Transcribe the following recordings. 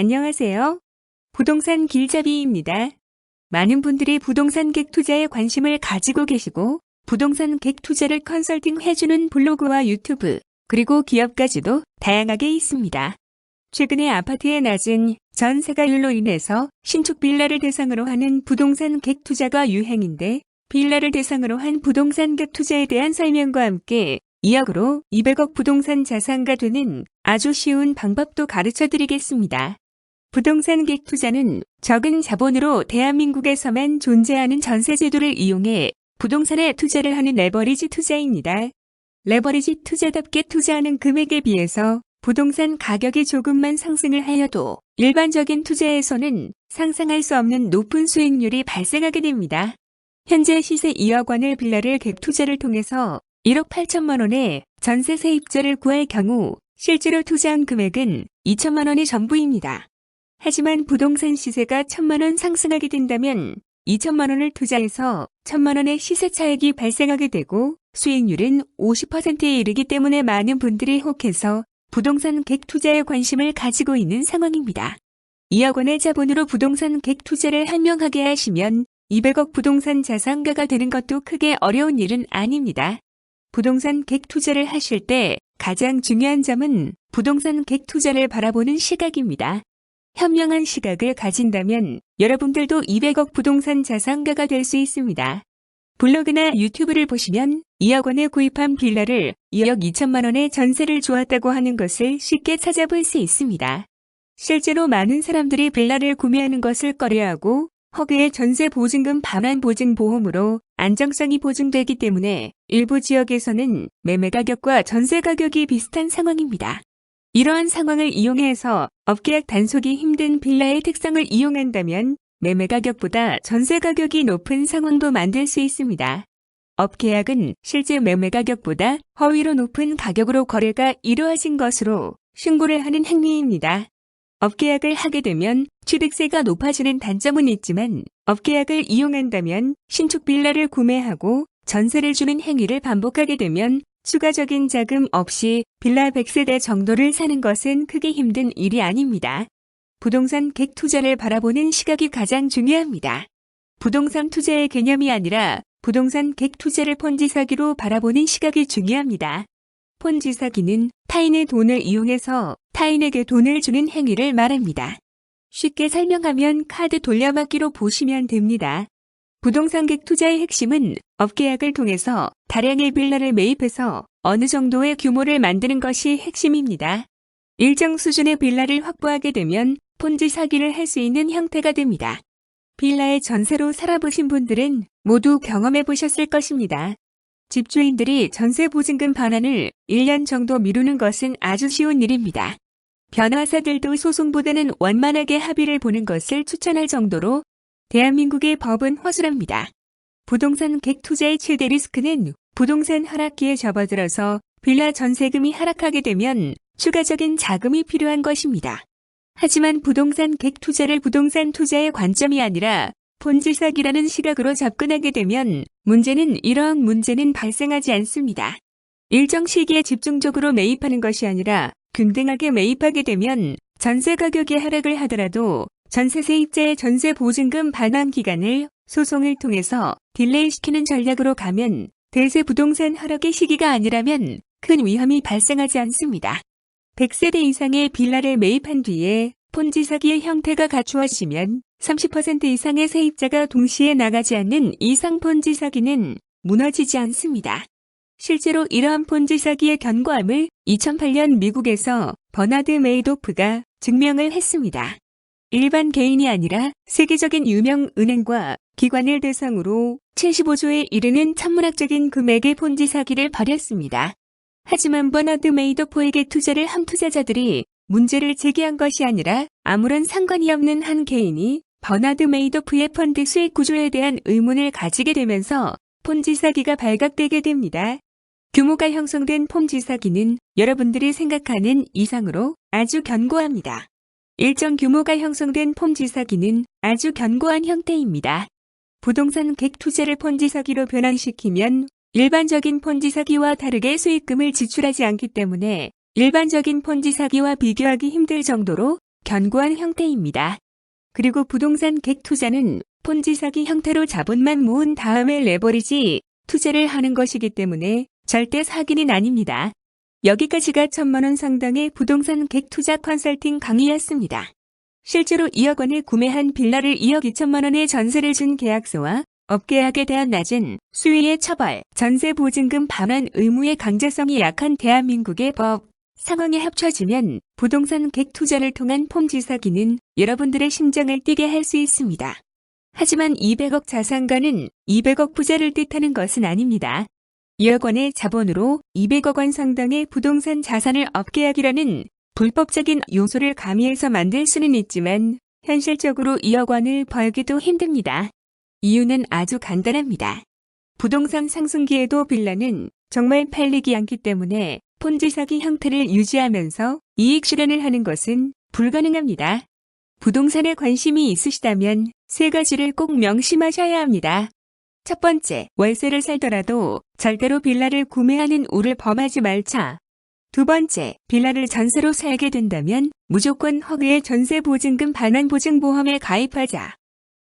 안녕하세요. 부동산 길잡이입니다. 많은 분들이 부동산 객 투자에 관심을 가지고 계시고 부동산 객 투자를 컨설팅 해주는 블로그와 유튜브 그리고 기업까지도 다양하게 있습니다. 최근에 아파트의 낮은 전세가율로 인해서 신축 빌라를 대상으로 하는 부동산 객 투자가 유행인데 빌라를 대상으로 한 부동산 객 투자에 대한 설명과 함께 2억으로 200억 부동산 자산가 되는 아주 쉬운 방법도 가르쳐 드리겠습니다. 부동산 객 투자는 적은 자본으로 대한민국에서만 존재하는 전세 제도를 이용해 부동산에 투자를 하는 레버리지 투자입니다. 레버리지 투자답게 투자하는 금액에 비해서 부동산 가격이 조금만 상승을 하여도 일반적인 투자에서는 상상할 수 없는 높은 수익률이 발생하게 됩니다. 현재 시세 2억 원의 빌라를 객 투자를 통해서 1억 8천만 원의 전세 세입자를 구할 경우 실제로 투자한 금액은 2천만 원이 전부입니다. 하지만 부동산 시세가 1천만 원 상승하게 된다면 2천만 원을 투자해서 1천만 원의 시세 차익이 발생하게 되고 수익률은 50%에 이르기 때문에 많은 분들이 혹해서 부동산 객 투자에 관심을 가지고 있는 상황입니다. 2억 원의 자본으로 부동산 객 투자를 현명하게 하시면 200억 부동산 자산가가 되는 것도 크게 어려운 일은 아닙니다. 부동산 객 투자를 하실 때 가장 중요한 점은 부동산 객 투자를 바라보는 시각입니다. 현명한 시각을 가진다면 여러분들도 200억 부동산 자산가가 될 수 있습니다. 블로그나 유튜브를 보시면 2억 원에 구입한 빌라를 2억 2천만 원에 전세를 주었다고 하는 것을 쉽게 찾아볼 수 있습니다. 실제로 많은 사람들이 빌라를 구매하는 것을 꺼려하고 허그의 전세 보증금 반환 보증 보험으로 안정성이 보증되기 때문에 일부 지역에서는 매매 가격과 전세 가격이 비슷한 상황입니다. 이러한 상황을 이용해서 업계약 단속이 힘든 빌라의 특성을 이용한다면 매매 가격보다 전세 가격이 높은 상황도 만들 수 있습니다. 업계약은 실제 매매 가격보다 허위로 높은 가격으로 거래가 이루어진 것으로 신고를 하는 행위입니다. 업계약을 하게 되면 취득세가 높아지는 단점은 있지만 업계약을 이용한다면 신축 빌라를 구매하고 전세를 주는 행위를 반복하게 되면 추가적인 자금 없이 빌라 100세대 정도를 사는 것은 크게 힘든 일이 아닙니다. 부동산 객 투자를 바라보는 시각이 가장 중요합니다. 부동산 투자의 개념이 아니라 부동산 객 투자를 폰지 사기로 바라보는 시각이 중요합니다. 폰지 사기는 타인의 돈을 이용해서 타인에게 돈을 주는 행위를 말합니다. 쉽게 설명하면 카드 돌려막기로 보시면 됩니다. 부동산 객 투자의 핵심은 업계약을 통해서 다량의 빌라를 매입해서 어느 정도의 규모를 만드는 것이 핵심입니다. 일정 수준의 빌라를 확보하게 되면 폰지 사기를 할 수 있는 형태가 됩니다. 빌라의 전세로 살아보신 분들은 모두 경험해 보셨을 것입니다. 집주인들이 전세 보증금 반환을 1년 정도 미루는 것은 아주 쉬운 일입니다. 변호사들도 소송보다는 원만하게 합의를 보는 것을 추천할 정도로 대한민국의 법은 허술합니다. 부동산 객 투자의 최대 리스크는 부동산 하락기에 접어들어서 빌라 전세금이 하락하게 되면 추가적인 자금이 필요한 것입니다. 하지만 부동산 객 투자를 부동산 투자의 관점이 아니라 폰지 사기라는 시각으로 접근하게 되면 이러한 문제는 발생하지 않습니다. 일정 시기에 집중적으로 매입하는 것이 아니라 균등하게 매입하게 되면 전세 가격이 하락을 하더라도 전세 세입자의 전세 보증금 반환 기간을 소송을 통해서 딜레이시키는 전략으로 가면 대세 부동산 하락의 시기가 아니라면 큰 위험이 발생하지 않습니다. 100세대 이상의 빌라를 매입한 뒤에 폰지 사기의 형태가 갖추어지면 30% 이상의 세입자가 동시에 나가지 않는 이상 폰지 사기는 무너지지 않습니다. 실제로 이러한 폰지 사기의 견고함을 2008년 미국에서 버나드 메이도프가 증명을 했습니다. 일반 개인이 아니라 세계적인 유명 은행과 기관을 대상으로 75조에 이르는 천문학적인 금액의 폰지 사기를 벌였습니다. 하지만 버나드 메이도프에게 투자를 한 투자자들이 문제를 제기한 것이 아니라 아무런 상관이 없는 한 개인이 버나드 메이도프의 펀드 수익 구조에 대한 의문을 가지게 되면서 폰지 사기가 발각되게 됩니다. 규모가 형성된 폰지 사기는 여러분들이 생각하는 이상으로 아주 견고합니다. 일정 규모가 형성된 폰지 사기는 아주 견고한 형태입니다. 부동산 객 투자를 폰지 사기로 변환시키면 일반적인 폰지 사기와 다르게 수익금을 지출하지 않기 때문에 일반적인 폰지 사기와 비교하기 힘들 정도로 견고한 형태입니다. 그리고 부동산 객 투자는 폰지 사기 형태로 자본만 모은 다음에 레버리지 투자를 하는 것이기 때문에 절대 사기는 아닙니다. 여기까지가 1,000만 원 상당의 부동산 객 투자 컨설팅 강의였습니다. 실제로 2억 원에 구매한 빌라를 2억 2천만 원에 전세를 준 계약서와 업계약에 대한 낮은 수위의 처벌, 전세 보증금 반환 의무의 강제성이 약한 대한민국의 법 상황에 합쳐지면 부동산 객 투자를 통한 폰지 사기는 여러분들의 심장을 뛰게 할 수 있습니다. 하지만 200억 자산가는 200억 부자를 뜻하는 것은 아닙니다. 2억 원의 자본으로 200억 원 상당의 부동산 자산을 업계약이라는 불법적인 요소를 가미해서 만들 수는 있지만 현실적으로 2억 원을 벌기도 힘듭니다. 이유는 아주 간단합니다. 부동산 상승기에도 빌라는 정말 팔리기 않기 때문에 폰지 사기 형태를 유지하면서 이익 실현을 하는 것은 불가능합니다. 부동산에 관심이 있으시다면 3가지를 꼭 명심하셔야 합니다. 첫 번째, 월세를 살더라도 절대로 빌라를 구매하는 우를 범하지 말자. 두 번째, 빌라를 전세로 살게 된다면 무조건 허위의 전세보증금 반환보증보험에 가입하자.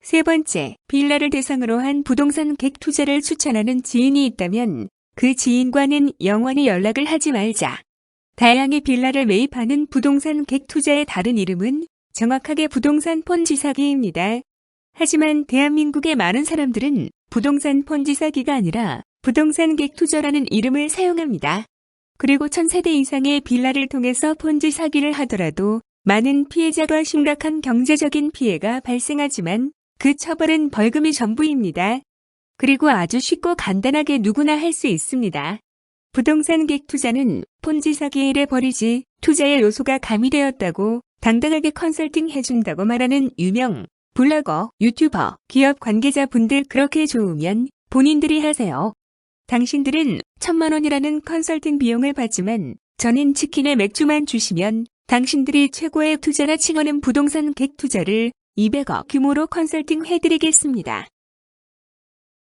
세 번째, 빌라를 대상으로 한 부동산 객 투자를 추천하는 지인이 있다면 그 지인과는 영원히 연락을 하지 말자. 다양하게 빌라를 매입하는 부동산 객 투자의 다른 이름은 정확하게 부동산 폰지 사기입니다. 하지만 대한민국의 많은 사람들은 부동산 폰지 사기가 아니라 부동산 객 투자라는 이름을 사용합니다. 그리고 1,000세대 이상의 빌라를 통해서 폰지 사기를 하더라도 많은 피해자가 심각한 경제적인 피해가 발생하지만 그 처벌은 벌금이 전부입니다. 그리고 아주 쉽고 간단하게 누구나 할 수 있습니다. 부동산 객 투자는 폰지 사기에 일에 버리지 투자의 요소가 가미되었다고 당당하게 컨설팅 해준다고 말하는 유명 블로거, 유튜버, 기업 관계자분들 그렇게 좋으면 본인들이 하세요. 당신들은 1,000만 원이라는 컨설팅 비용을 받지만 저는 치킨에 맥주만 주시면 당신들이 최고의 투자라 칭하는 부동산 객 투자를 200억 규모로 컨설팅 해드리겠습니다.